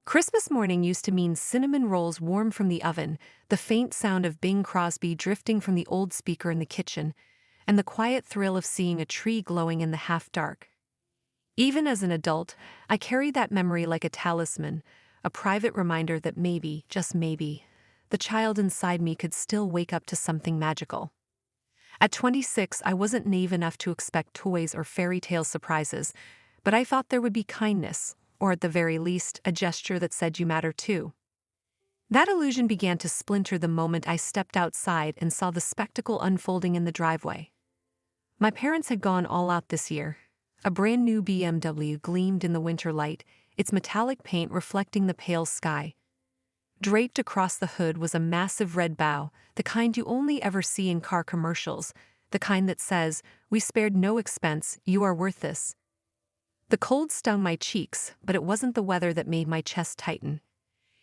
Christmas morning used to mean cinnamon rolls warm from the oven, the faint sound of Bing Crosby drifting from the old speaker in the kitchen, and the quiet thrill of seeing a tree glowing in the half-dark. Even as an adult, I carry that memory like a talisman, a private reminder that maybe, just maybe, the child inside me could still wake up to something magical. At 26, I wasn't naive enough to expect toys or fairy tale surprises, but I thought there would be kindness, or at the very least, a gesture that said you matter too. That illusion began to splinter the moment I stepped outside and saw the spectacle unfolding in the driveway. My parents had gone all out this year. A brand new BMW gleamed in the winter light, its metallic paint reflecting the pale sky. Draped across the hood was a massive red bow, the kind you only ever see in car commercials, the kind that says, "We spared no expense, you are worth this." The cold stung my cheeks, but it wasn't the weather that made my chest tighten.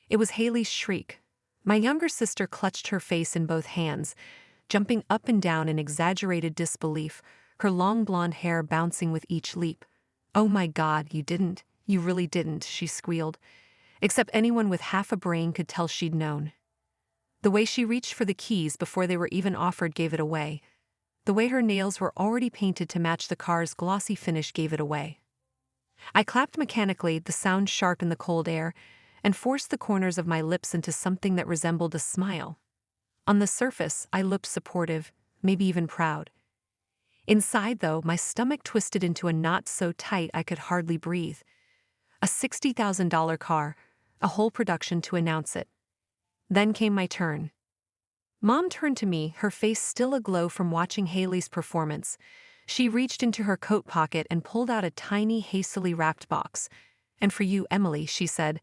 It was Haley's shriek. My younger sister clutched her face in both hands, jumping up and down in exaggerated disbelief, her long blonde hair bouncing with each leap. "Oh my God, you didn't. You really didn't," she squealed. Except anyone with half a brain could tell she'd known. The way she reached for the keys before they were even offered gave it away. The way her nails were already painted to match the car's glossy finish gave it away. I clapped mechanically, the sound sharp in the cold air, and forced the corners of my lips into something that resembled a smile. On the surface, I looked supportive, maybe even proud. Inside, though, my stomach twisted into a knot so tight I could hardly breathe. A $60,000 car, a whole production to announce it. Then came my turn. Mom turned to me, her face still aglow from watching Haley's performance. She reached into her coat pocket and pulled out a tiny, hastily wrapped box. "And for you, Emily," she said,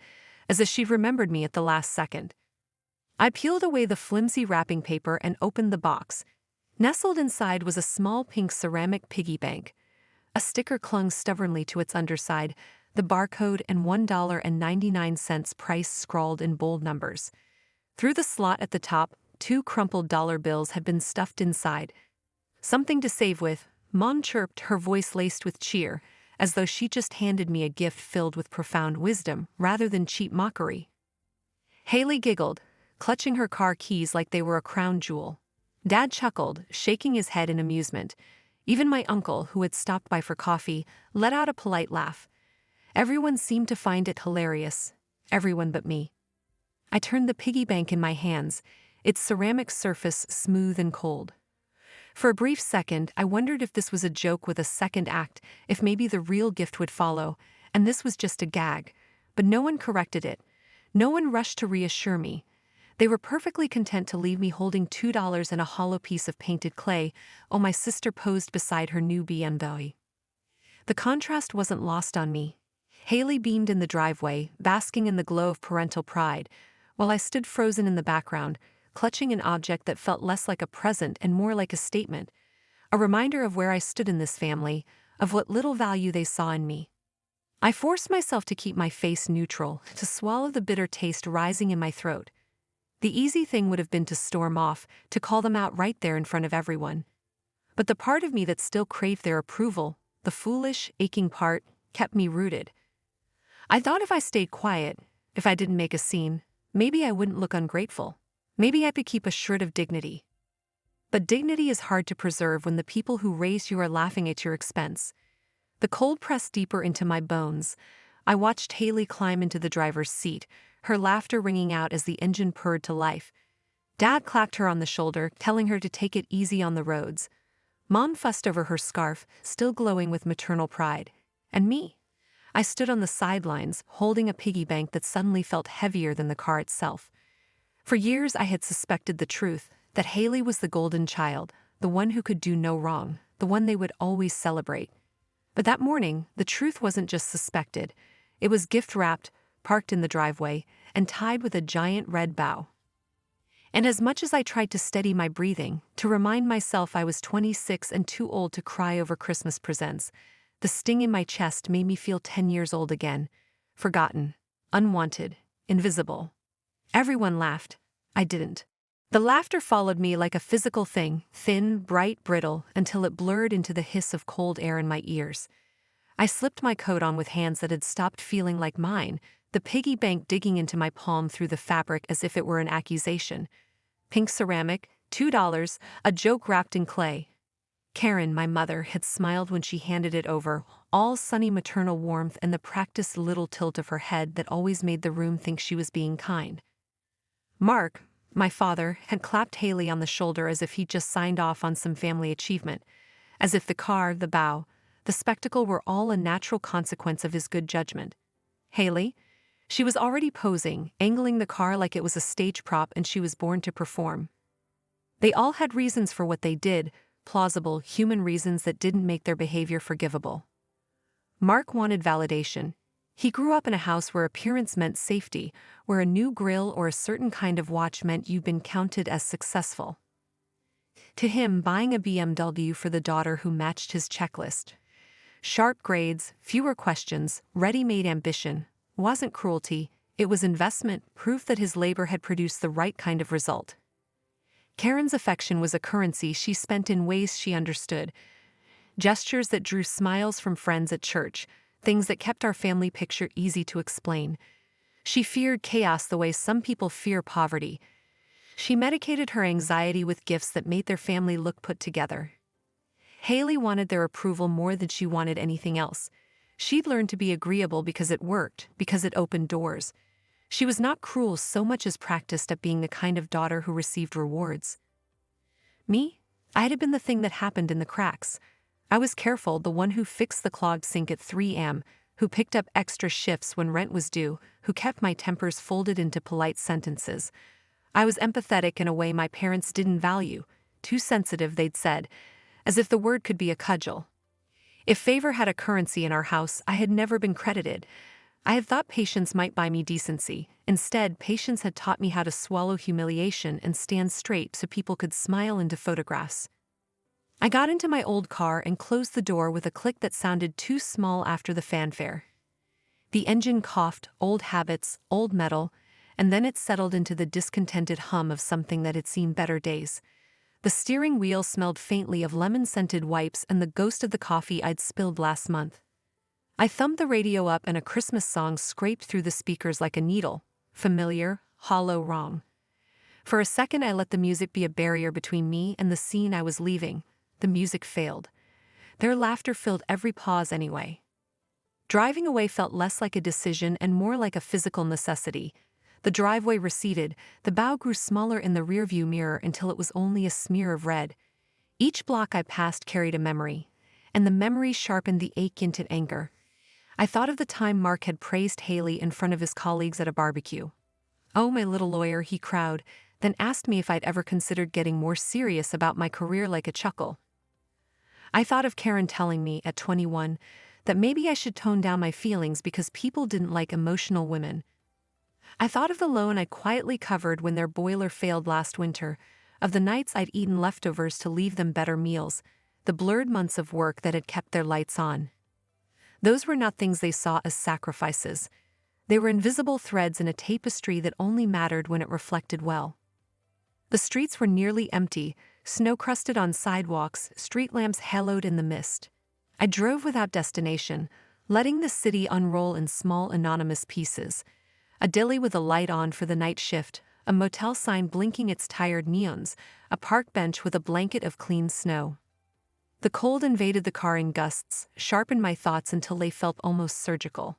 as if she remembered me at the last second. I peeled away the flimsy wrapping paper and opened the box. Nestled inside was a small pink ceramic piggy bank. A sticker clung stubbornly to its underside, the barcode and $1.99 price scrawled in bold numbers. Through the slot at the top, 2 crumpled dollar bills had been stuffed inside. "Something to save with," Mom chirped, her voice laced with cheer, as though she just handed me a gift filled with profound wisdom rather than cheap mockery. Haley giggled, clutching her car keys like they were a crown jewel. Dad chuckled, shaking his head in amusement. Even my uncle, who had stopped by for coffee, let out a polite laugh. Everyone seemed to find it hilarious. Everyone but me. I turned the piggy bank in my hands, its ceramic surface smooth and cold. For a brief second, I wondered if this was a joke with a second act, if maybe the real gift would follow, and this was just a gag. But no one corrected it. No one rushed to reassure me. They were perfectly content to leave me holding $2 and a hollow piece of painted clay, while my sister posed beside her new BMW. The contrast wasn't lost on me. Haley beamed in the driveway, basking in the glow of parental pride, while I stood frozen in the background, clutching an object that felt less like a present and more like a statement, a reminder of where I stood in this family, of what little value they saw in me. I forced myself to keep my face neutral, to swallow the bitter taste rising in my throat. The easy thing would have been to storm off, to call them out right there in front of everyone. But the part of me that still craved their approval, the foolish, aching part, kept me rooted. I thought if I stayed quiet, if I didn't make a scene, maybe I wouldn't look ungrateful. Maybe I could keep a shred of dignity. But dignity is hard to preserve when the people who raised you are laughing at your expense. The cold pressed deeper into my bones. I watched Haley climb into the driver's seat, her laughter ringing out as the engine purred to life. Dad clapped her on the shoulder, telling her to take it easy on the roads. Mom fussed over her scarf, still glowing with maternal pride. And me? I stood on the sidelines, holding a piggy bank that suddenly felt heavier than the car itself. For years I had suspected the truth, that Haley was the golden child, the one who could do no wrong, the one they would always celebrate. But that morning, the truth wasn't just suspected. It was gift-wrapped, parked in the driveway, and tied with a giant red bow. And as much as I tried to steady my breathing, to remind myself I was 26 and too old to cry over Christmas presents, the sting in my chest made me feel 10 years old again, forgotten, unwanted, invisible. Everyone laughed. I didn't. The laughter followed me like a physical thing, thin, bright, brittle, until it blurred into the hiss of cold air in my ears. I slipped my coat on with hands that had stopped feeling like mine, the piggy bank digging into my palm through the fabric as if it were an accusation. Pink ceramic, $2, a joke wrapped in clay. Karen, my mother, had smiled when she handed it over, all sunny maternal warmth and the practiced little tilt of her head that always made the room think she was being kind. Mark, my father, had clapped Haley on the shoulder as if he'd just signed off on some family achievement, as if the car, the bow, the spectacle were all a natural consequence of his good judgment. Haley? She was already posing, angling the car like it was a stage prop and she was born to perform. They all had reasons for what they did, plausible, human reasons that didn't make their behavior forgivable. Mark wanted validation. He grew up in a house where appearance meant safety, where a new grill or a certain kind of watch meant you'd been counted as successful. To him, buying a BMW for the daughter who matched his checklist, sharp grades, fewer questions, ready-made ambition, wasn't cruelty, it was investment, proof that his labor had produced the right kind of result. Karen's affection was a currency she spent in ways she understood. Gestures that drew smiles from friends at church, things that kept our family picture easy to explain. She feared chaos the way some people fear poverty. She medicated her anxiety with gifts that made their family look put together. Haley wanted their approval more than she wanted anything else. She'd learned to be agreeable because it worked, because it opened doors. She was not cruel so much as practiced at being the kind of daughter who received rewards. Me? I had been the thing that happened in the cracks. I was careful, the one who fixed the clogged sink at 3 a.m., who picked up extra shifts when rent was due, who kept my tempers folded into polite sentences. I was empathetic in a way my parents didn't value, too sensitive, they'd said, as if the word could be a cudgel. If favor had a currency in our house, I had never been credited. I had thought patience might buy me decency. Instead, patience had taught me how to swallow humiliation and stand straight so people could smile into photographs. I got into my old car and closed the door with a click that sounded too small after the fanfare. The engine coughed, old habits, old metal, and then it settled into the discontented hum of something that had seen better days. The steering wheel smelled faintly of lemon-scented wipes and the ghost of the coffee I'd spilled last month. I thumbed the radio up and a Christmas song scraped through the speakers like a needle. Familiar, hollow, wrong. For a second I let the music be a barrier between me and the scene I was leaving. The music failed. Their laughter filled every pause anyway. Driving away felt less like a decision and more like a physical necessity. The driveway receded, the bow grew smaller in the rearview mirror until it was only a smear of red. Each block I passed carried a memory, and the memory sharpened the ache into anger. I thought of the time Mark had praised Haley in front of his colleagues at a barbecue. "Oh, my little lawyer," he crowed, then asked me if I'd ever considered getting more serious about my career like a chuckle. I thought of Karen telling me, at 21, that maybe I should tone down my feelings because people didn't like emotional women. I thought of the loan I'd quietly covered when their boiler failed last winter, of the nights I'd eaten leftovers to leave them better meals, the blurred months of work that had kept their lights on. Those were not things they saw as sacrifices. They were invisible threads in a tapestry that only mattered when it reflected well. The streets were nearly empty, snow-crusted on sidewalks, street lamps haloed in the mist. I drove without destination, letting the city unroll in small anonymous pieces. A dilly with a light on for the night shift, a motel sign blinking its tired neons, a park bench with a blanket of clean snow. The cold invaded the car in gusts, sharpened my thoughts until they felt almost surgical.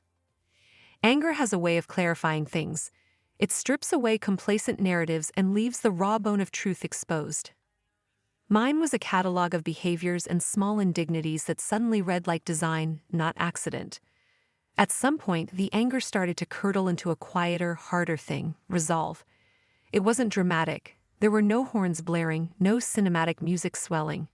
Anger has a way of clarifying things. It strips away complacent narratives and leaves the raw bone of truth exposed. Mine was a catalog of behaviors and small indignities that suddenly read like design, not accident. At some point, the anger started to curdle into a quieter, harder thing, resolve. It wasn't dramatic. There were no horns blaring, no cinematic music swelling.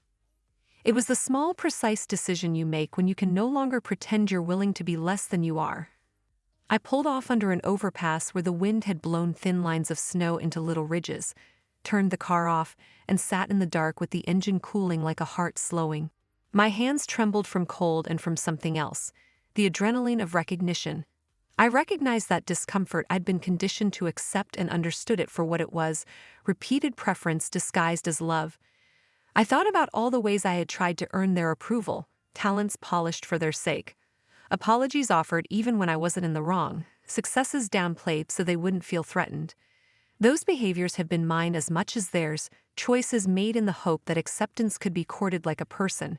It was the small, precise decision you make when you can no longer pretend you're willing to be less than you are. I pulled off under an overpass where the wind had blown thin lines of snow into little ridges, turned the car off, and sat in the dark with the engine cooling like a heart slowing. My hands trembled from cold and from something else, the adrenaline of recognition. I recognized that discomfort. I'd been conditioned to accept and understood it for what it was, repeated preference disguised as love. I thought about all the ways I had tried to earn their approval, talents polished for their sake. Apologies offered even when I wasn't in the wrong, successes downplayed so they wouldn't feel threatened. Those behaviors have been mine as much as theirs, choices made in the hope that acceptance could be courted like a person.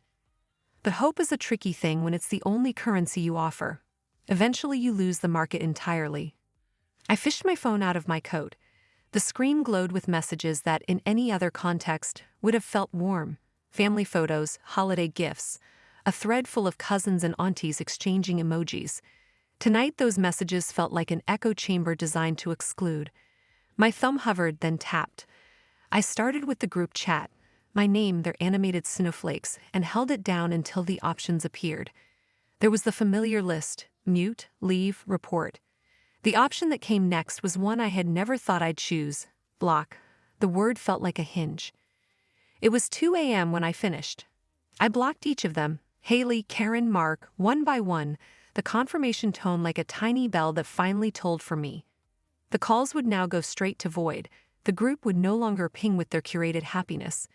But hope is a tricky thing when it's the only currency you offer. Eventually you lose the market entirely. I fished my phone out of my coat. The screen glowed with messages that, in any other context, would have felt warm. Family photos, holiday gifts, a thread full of cousins and aunties exchanging emojis. Tonight those messages felt like an echo chamber designed to exclude. My thumb hovered, then tapped. I started with the group chat, my name, their animated snowflakes, and held it down until the options appeared. There was the familiar list: mute, leave, report. The option that came next was one I had never thought I'd choose: block. The word felt like a hinge. It was 2 a.m. when I finished. I blocked each of them, Haley, Karen, Mark, one by one, the confirmation tone like a tiny bell that finally tolled for me. The calls would now go straight to void. The group would no longer ping with their curated happiness.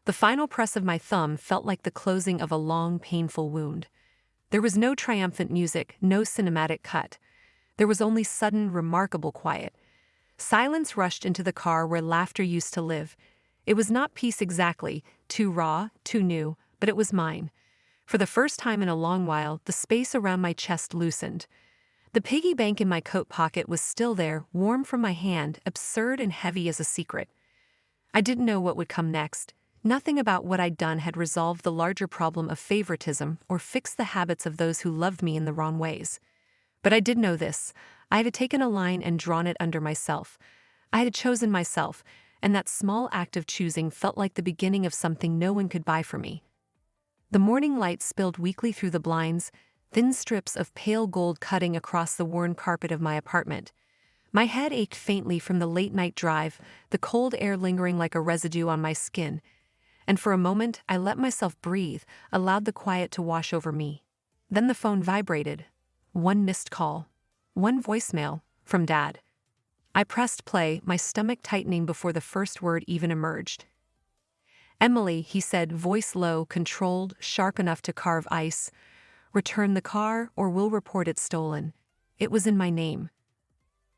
The final press of my thumb felt like the closing of a long, painful wound. There was no triumphant music, no cinematic cut. There was only sudden, remarkable quiet. Silence rushed into the car where laughter used to live. It was not peace exactly, too raw, too new, but it was mine. For the first time in a long while, the space around my chest loosened. The piggy bank in my coat pocket was still there, warm from my hand, absurd and heavy as a secret. I didn't know what would come next. Nothing about what I'd done had resolved the larger problem of favoritism or fixed the habits of those who loved me in the wrong ways. But I did know this. I had taken a line and drawn it under myself. I had chosen myself, and that small act of choosing felt like the beginning of something no one could buy for me. The morning light spilled weakly through the blinds, thin strips of pale gold cutting across the worn carpet of my apartment. My head ached faintly from the late-night drive, the cold air lingering like a residue on my skin. And for a moment, I let myself breathe, allowed the quiet to wash over me. Then the phone vibrated. One missed call. One voicemail, from Dad. I pressed play, my stomach tightening before the first word even emerged. "Emily," he said, voice low, controlled, sharp enough to carve ice. "Return the car, or we'll report it stolen." It was in my name.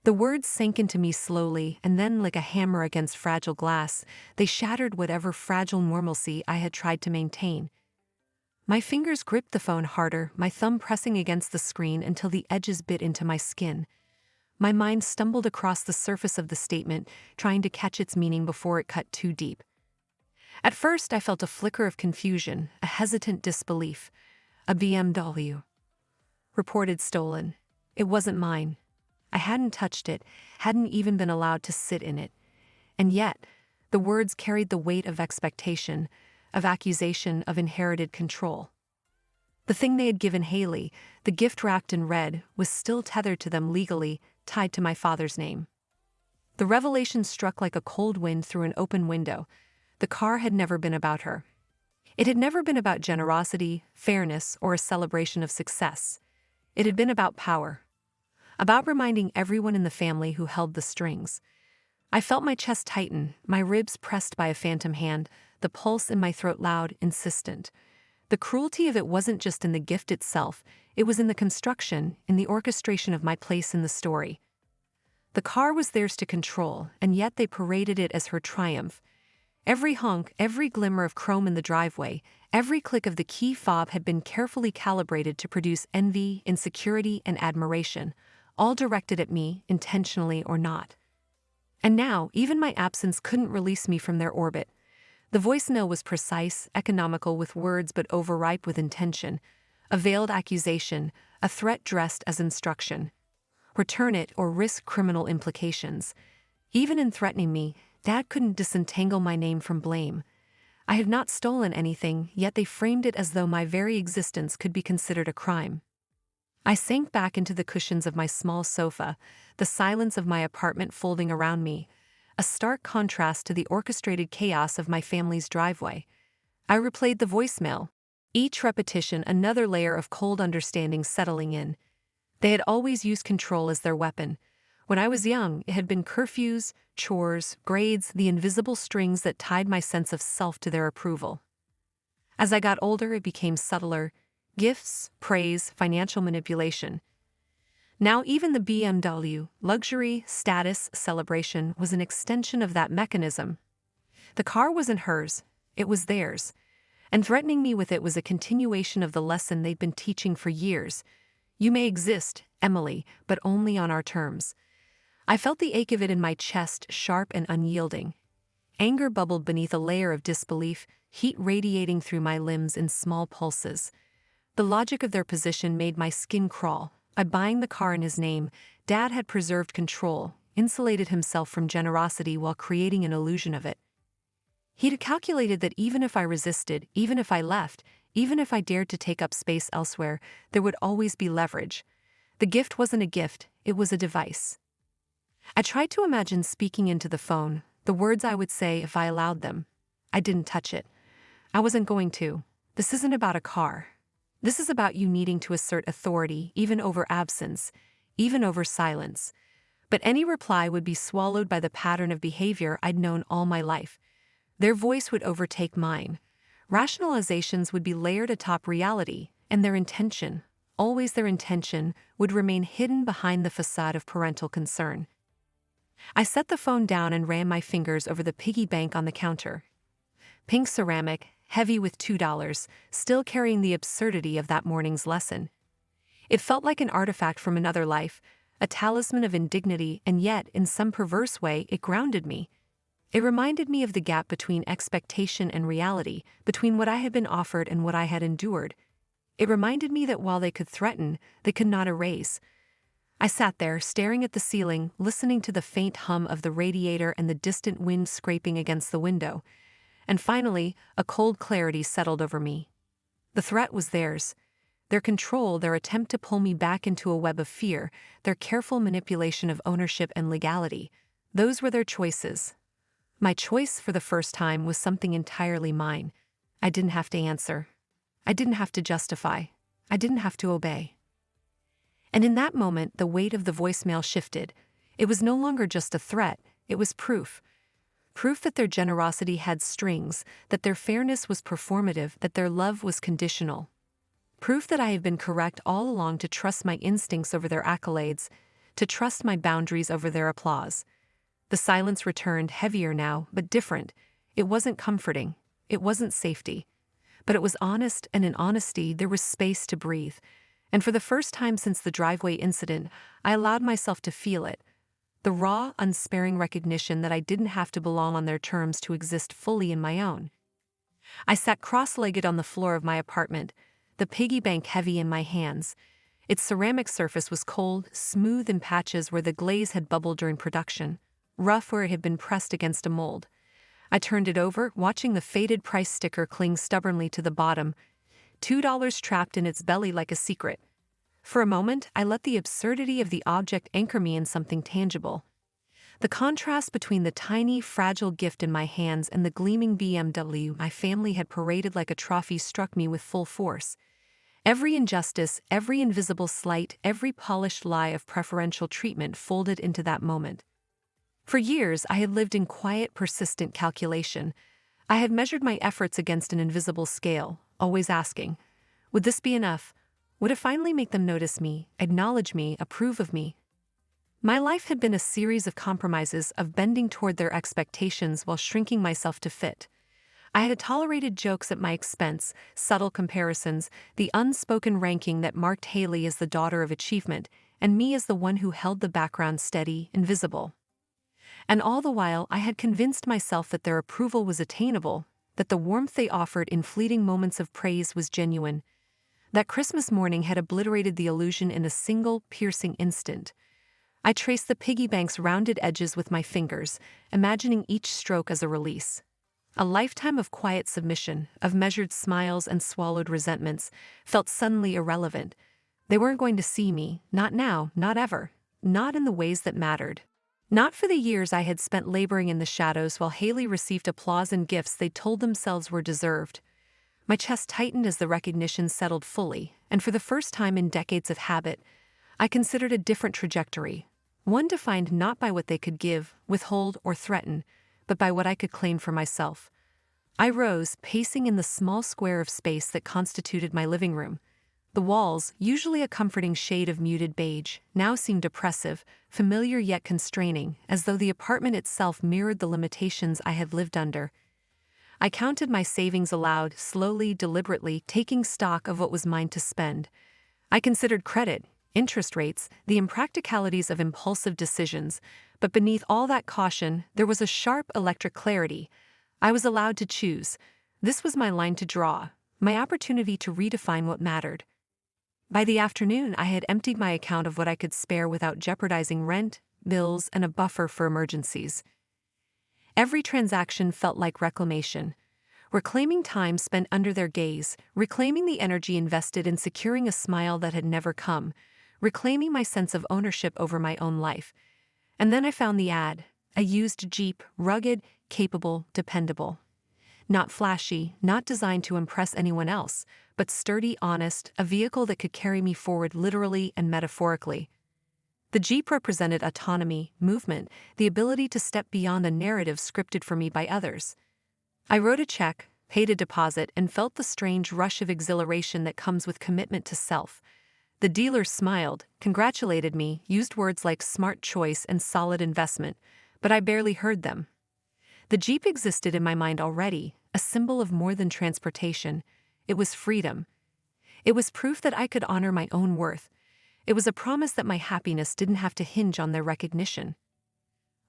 The words sank into me slowly, and then, like a hammer against fragile glass, they shattered whatever fragile normalcy I had tried to maintain. My fingers gripped the phone harder, my thumb pressing against the screen until the edges bit into my skin. My mind stumbled across the surface of the statement, trying to catch its meaning before it cut too deep. At first, I felt a flicker of confusion, a hesitant disbelief. A BMW. Reported stolen. It wasn't mine. I hadn't touched it, hadn't even been allowed to sit in it. And yet, the words carried the weight of expectation, of accusation, of inherited control. The thing they had given Haley, the gift wrapped in red, was still tethered to them legally, tied to my father's name. The revelation struck like a cold wind through an open window. The car had never been about her. It had never been about generosity, fairness, or a celebration of success. It had been about power. About reminding everyone in the family who held the strings. I felt my chest tighten, my ribs pressed by a phantom hand, the pulse in my throat loud, insistent. The cruelty of it wasn't just in the gift itself, it was in the construction, in the orchestration of my place in the story. The car was theirs to control, and yet they paraded it as her triumph. Every honk, every glimmer of chrome in the driveway, every click of the key fob had been carefully calibrated to produce envy, insecurity, and admiration, all directed at me, intentionally or not. And now, even my absence couldn't release me from their orbit. The voicemail was precise, economical with words but overripe with intention, a veiled accusation, a threat dressed as instruction. Return it or risk criminal implications. Even in threatening me, Dad couldn't disentangle my name from blame. I had not stolen anything, yet they framed it as though my very existence could be considered a crime. I sank back into the cushions of my small sofa, the silence of my apartment folding around me, a stark contrast to the orchestrated chaos of my family's driveway. I replayed the voicemail, each repetition another layer of cold understanding settling in. They had always used control as their weapon. When I was young, it had been curfews, chores, grades, the invisible strings that tied my sense of self to their approval. As I got older, it became subtler: gifts, praise, financial manipulation. Now even the BMW, luxury, status, celebration, was an extension of that mechanism. The car wasn't hers, it was theirs. And threatening me with it was a continuation of the lesson they'd been teaching for years. You may exist, Emily, but only on our terms. I felt the ache of it in my chest, sharp and unyielding. Anger bubbled beneath a layer of disbelief, heat radiating through my limbs in small pulses. The logic of their position made my skin crawl. By buying the car in his name, Dad had preserved control, insulated himself from generosity while creating an illusion of it. He'd calculated that even if I resisted, even if I left, even if I dared to take up space elsewhere, there would always be leverage. The gift wasn't a gift, it was a device. I tried to imagine speaking into the phone, the words I would say if I allowed them. I didn't touch it. I wasn't going to. This isn't about a car. This is about you needing to assert authority, even over absence, even over silence. But any reply would be swallowed by the pattern of behavior I'd known all my life. Their voice would overtake mine. Rationalizations would be layered atop reality, and their intention, always their intention, would remain hidden behind the facade of parental concern. I set the phone down and ran my fingers over the piggy bank on the counter. Pink ceramic, heavy with $2, still carrying the absurdity of that morning's lesson. It felt like an artifact from another life, a talisman of indignity, and yet, in some perverse way, it grounded me. It reminded me of the gap between expectation and reality, between what I had been offered and what I had endured. It reminded me that while they could threaten, they could not erase. I sat there, staring at the ceiling, listening to the faint hum of the radiator and the distant wind scraping against the window. And finally, a cold clarity settled over me. The threat was theirs. Their control, their attempt to pull me back into a web of fear, their careful manipulation of ownership and legality. Those were their choices. My choice, for the first time, was something entirely mine. I didn't have to answer. I didn't have to justify. I didn't have to obey. And in that moment, the weight of the voicemail shifted. It was no longer just a threat, it was proof. Proof that their generosity had strings, that their fairness was performative, that their love was conditional. Proof that I had been correct all along to trust my instincts over their accolades, to trust my boundaries over their applause. The silence returned, heavier now, but different. It wasn't comforting. It wasn't safety. But it was honest, and in honesty there was space to breathe. And for the first time since the driveway incident, I allowed myself to feel it. The raw, unsparing recognition that I didn't have to belong on their terms to exist fully in my own. I sat cross-legged on the floor of my apartment, the piggy bank heavy in my hands. Its ceramic surface was cold, smooth in patches where the glaze had bubbled during production, rough where it had been pressed against a mold. I turned it over, watching the faded price sticker cling stubbornly to the bottom, $2 trapped in its belly like a secret. For a moment, I let the absurdity of the object anchor me in something tangible. The contrast between the tiny, fragile gift in my hands and the gleaming BMW my family had paraded like a trophy struck me with full force. Every injustice, every invisible slight, every polished lie of preferential treatment folded into that moment. For years, I had lived in quiet, persistent calculation. I had measured my efforts against an invisible scale, always asking, would this be enough? Would it finally make them notice me, acknowledge me, approve of me? My life had been a series of compromises, of bending toward their expectations while shrinking myself to fit. I had tolerated jokes at my expense, subtle comparisons, the unspoken ranking that marked Haley as the daughter of achievement, and me as the one who held the background steady, invisible. And all the while I had convinced myself that their approval was attainable, that the warmth they offered in fleeting moments of praise was genuine. That Christmas morning had obliterated the illusion in a single, piercing instant. I traced the piggy bank's rounded edges with my fingers, imagining each stroke as a release. A lifetime of quiet submission, of measured smiles and swallowed resentments, felt suddenly irrelevant. They weren't going to see me, not now, not ever, not in the ways that mattered. Not for the years I had spent laboring in the shadows while Haley received applause and gifts they told themselves were deserved. My chest tightened as the recognition settled fully, and for the first time in decades of habit, I considered a different trajectory, one defined not by what they could give, withhold, or threaten, but by what I could claim for myself. I rose, pacing in the small square of space that constituted my living room. The walls, usually a comforting shade of muted beige, now seemed oppressive, familiar yet constraining, as though the apartment itself mirrored the limitations I had lived under. I counted my savings aloud, slowly, deliberately, taking stock of what was mine to spend. I considered credit, interest rates, the impracticalities of impulsive decisions, but beneath all that caution, there was a sharp electric clarity. I was allowed to choose. This was my line to draw, my opportunity to redefine what mattered. By the afternoon, I had emptied my account of what I could spare without jeopardizing rent, bills, and a buffer for emergencies. Every transaction felt like reclamation. Reclaiming time spent under their gaze, reclaiming the energy invested in securing a smile that had never come, reclaiming my sense of ownership over my own life. And then I found the ad, a used Jeep, rugged, capable, dependable. Not flashy, not designed to impress anyone else, but sturdy, honest, a vehicle that could carry me forward literally and metaphorically. The Jeep represented autonomy, movement, the ability to step beyond a narrative scripted for me by others. I wrote a check, paid a deposit, and felt the strange rush of exhilaration that comes with commitment to self. The dealer smiled, congratulated me, used words like smart choice and solid investment, but I barely heard them. The Jeep existed in my mind already, a symbol of more than transportation. It was freedom. It was proof that I could honor my own worth. It was a promise that my happiness didn't have to hinge on their recognition.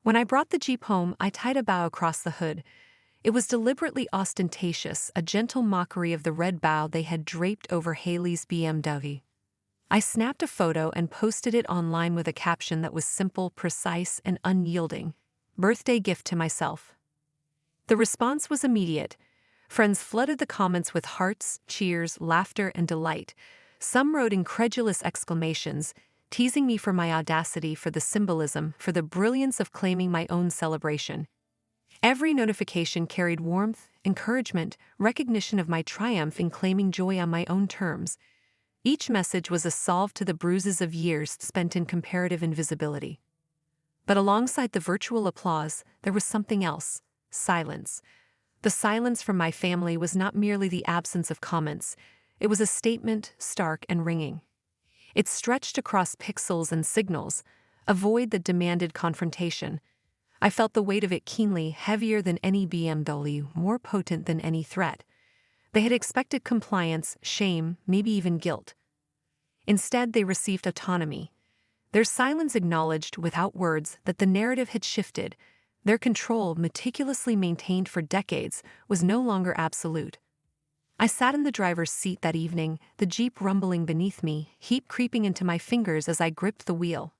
When I brought the Jeep home, I tied a bow across the hood. It was deliberately ostentatious, a gentle mockery of the red bow they had draped over Haley's BMW. I snapped a photo and posted it online with a caption that was simple, precise, and unyielding. Birthday gift to myself. The response was immediate. Friends flooded the comments with hearts, cheers, laughter, and delight. Some wrote incredulous exclamations, teasing me for my audacity, for the symbolism, for the brilliance of claiming my own celebration. Every notification carried warmth, encouragement, recognition of my triumph in claiming joy on my own terms. Each message was a salve to the bruises of years spent in comparative invisibility. But alongside the virtual applause, there was something else. Silence. The silence from my family was not merely the absence of comments. It was a statement, stark and ringing. It stretched across pixels and signals, a void that demanded confrontation. I felt the weight of it keenly, heavier than any BMW, more potent than any threat. They had expected compliance, shame, maybe even guilt. Instead, they received autonomy. Their silence acknowledged, without words, that the narrative had shifted. Their control, meticulously maintained for decades, was no longer absolute. I sat in the driver's seat that evening, the Jeep rumbling beneath me, heat creeping into my fingers as I gripped the wheel.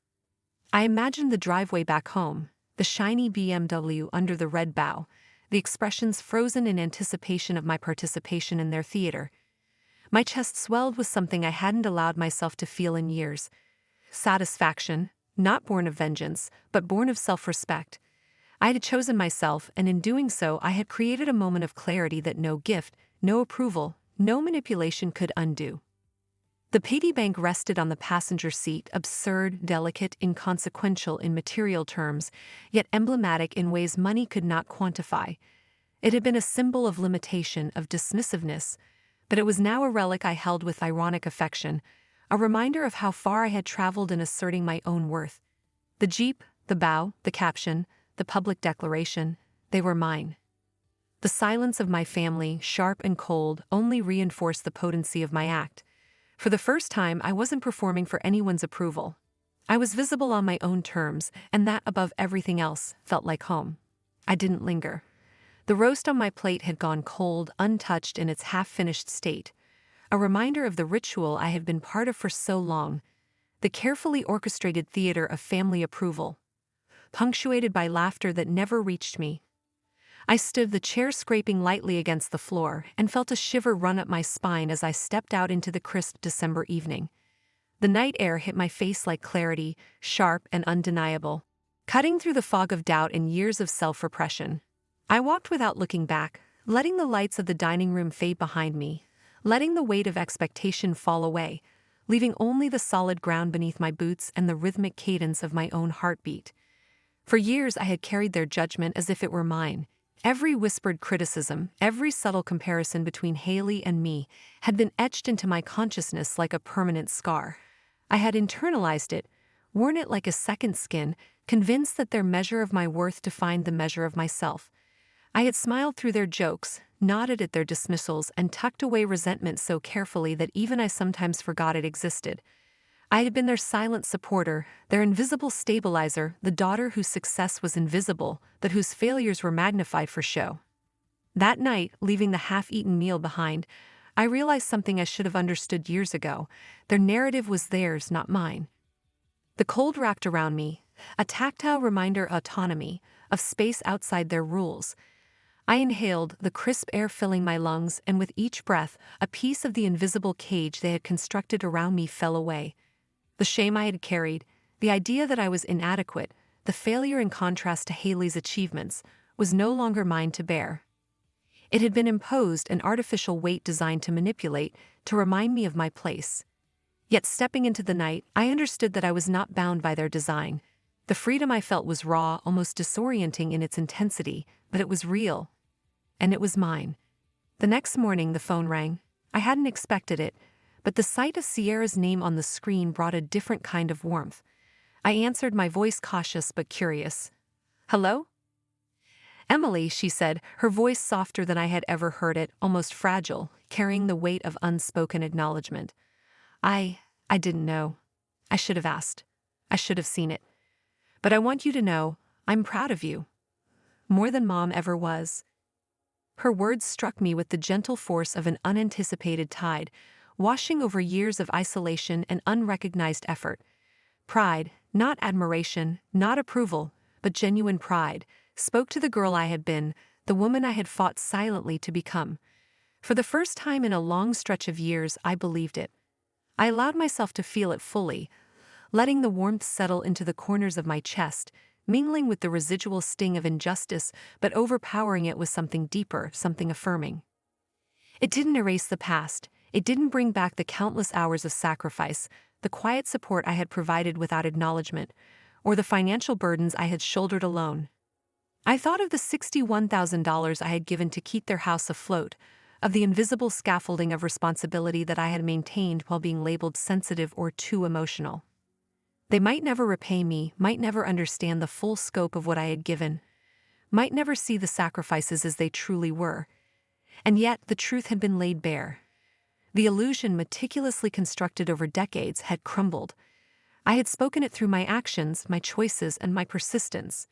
I imagined the driveway back home, the shiny BMW under the red bow, the expressions frozen in anticipation of my participation in their theater. My chest swelled with something I hadn't allowed myself to feel in years. Satisfaction, not born of vengeance, but born of self-respect. I had chosen myself, and in doing so I had created a moment of clarity that no gift, no approval, no manipulation could undo. The piggy bank rested on the passenger seat, absurd, delicate, inconsequential in material terms, yet emblematic in ways money could not quantify. It had been a symbol of limitation, of dismissiveness, but it was now a relic I held with ironic affection, a reminder of how far I had traveled in asserting my own worth. The Jeep, the bow, the caption, the public declaration, they were mine. The silence of my family, sharp and cold, only reinforced the potency of my act. For the first time, I wasn't performing for anyone's approval. I was visible on my own terms, and that, above everything else, felt like home. I didn't linger. The roast on my plate had gone cold, untouched in its half-finished state, a reminder of the ritual I had been part of for so long, the carefully orchestrated theater of family approval, punctuated by laughter that never reached me. I stood, the chair scraping lightly against the floor, and felt a shiver run up my spine as I stepped out into the crisp December evening. The night air hit my face like clarity, sharp and undeniable, cutting through the fog of doubt and years of self-repression. I walked without looking back, letting the lights of the dining room fade behind me, letting the weight of expectation fall away, leaving only the solid ground beneath my boots and the rhythmic cadence of my own heartbeat. For years I had carried their judgment as if it were mine, Every whispered criticism, every subtle comparison between Haley and me had been etched into my consciousness like a permanent scar. I had internalized it, worn it like a second skin, convinced that their measure of my worth defined the measure of myself. I had smiled through their jokes, nodded at their dismissals, and tucked away resentment so carefully that even I sometimes forgot it existed. I had been their silent supporter, their invisible stabilizer, the daughter whose success was invisible, but whose failures were magnified for show. That night, leaving the half-eaten meal behind, I realized something I should have understood years ago. Their narrative was theirs, not mine. The cold wrapped around me, a tactile reminder of autonomy, of space outside their rules. I inhaled, the crisp air filling my lungs, and with each breath, a piece of the invisible cage they had constructed around me fell away. The shame I had carried, the idea that I was inadequate, the failure in contrast to Haley's achievements, was no longer mine to bear. It had been imposed, an artificial weight designed to manipulate, to remind me of my place. Yet stepping into the night, I understood that I was not bound by their design. The freedom I felt was raw, almost disorienting in its intensity, but it was real. And it was mine. The next morning the phone rang. I hadn't expected it, but the sight of Sierra's name on the screen brought a different kind of warmth. I answered, my voice cautious but curious. "Hello?" "Emily," she said, her voice softer than I had ever heard it, almost fragile, carrying the weight of unspoken acknowledgement. I didn't know. I should have asked. I should have seen it. But I want you to know, I'm proud of you. More than Mom ever was." Her words struck me with the gentle force of an unanticipated tide, washing over years of isolation and unrecognized effort. Pride, not admiration, not approval, but genuine pride, spoke to the girl I had been, the woman I had fought silently to become. For the first time in a long stretch of years, I believed it. I allowed myself to feel it fully, letting the warmth settle into the corners of my chest, mingling with the residual sting of injustice, but overpowering it with something deeper, something affirming. It didn't erase the past. It didn't bring back the countless hours of sacrifice, the quiet support I had provided without acknowledgement, or the financial burdens I had shouldered alone. I thought of the $61,000 I had given to keep their house afloat, of the invisible scaffolding of responsibility that I had maintained while being labeled sensitive or too emotional. They might never repay me, might never understand the full scope of what I had given, might never see the sacrifices as they truly were. And yet, the truth had been laid bare. The illusion meticulously constructed over decades had crumbled. I had spoken it through my actions, my choices, and my persistence.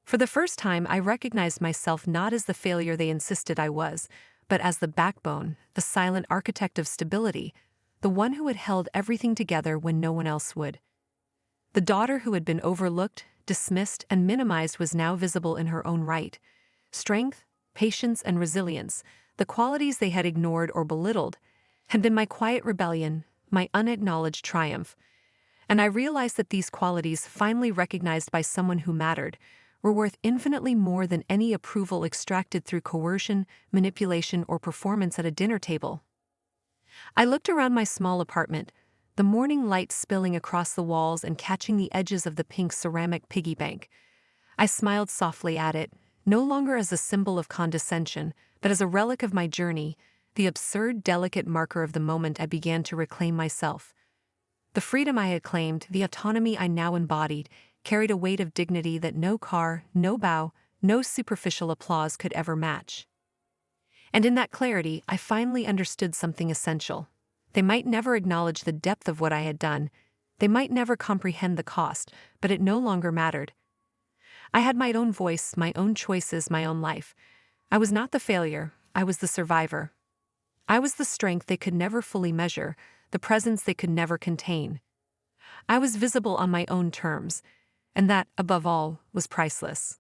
For the first time, I recognized myself not as the failure they insisted I was, but as the backbone, the silent architect of stability, the one who had held everything together when no one else would. The daughter who had been overlooked, dismissed, and minimized was now visible in her own right. Strength, patience, and resilience, the qualities they had ignored or belittled, had been my quiet rebellion, my unacknowledged triumph. And I realized that these qualities, finally recognized by someone who mattered, were worth infinitely more than any approval extracted through coercion, manipulation, or performance at a dinner table. I looked around my small apartment, the morning light spilling across the walls and catching the edges of the pink ceramic piggy bank. I smiled softly at it, no longer as a symbol of condescension, but as a relic of my journey, the absurd, delicate marker of the moment I began to reclaim myself. The freedom I had claimed, the autonomy I now embodied, carried a weight of dignity that no car, no bow, no superficial applause could ever match. And in that clarity, I finally understood something essential. They might never acknowledge the depth of what I had done. They might never comprehend the cost, but it no longer mattered. I had my own voice, my own choices, my own life. I was not the failure, I was the survivor. I was the strength they could never fully measure, the presence they could never contain. I was visible on my own terms, and that, above all, was priceless.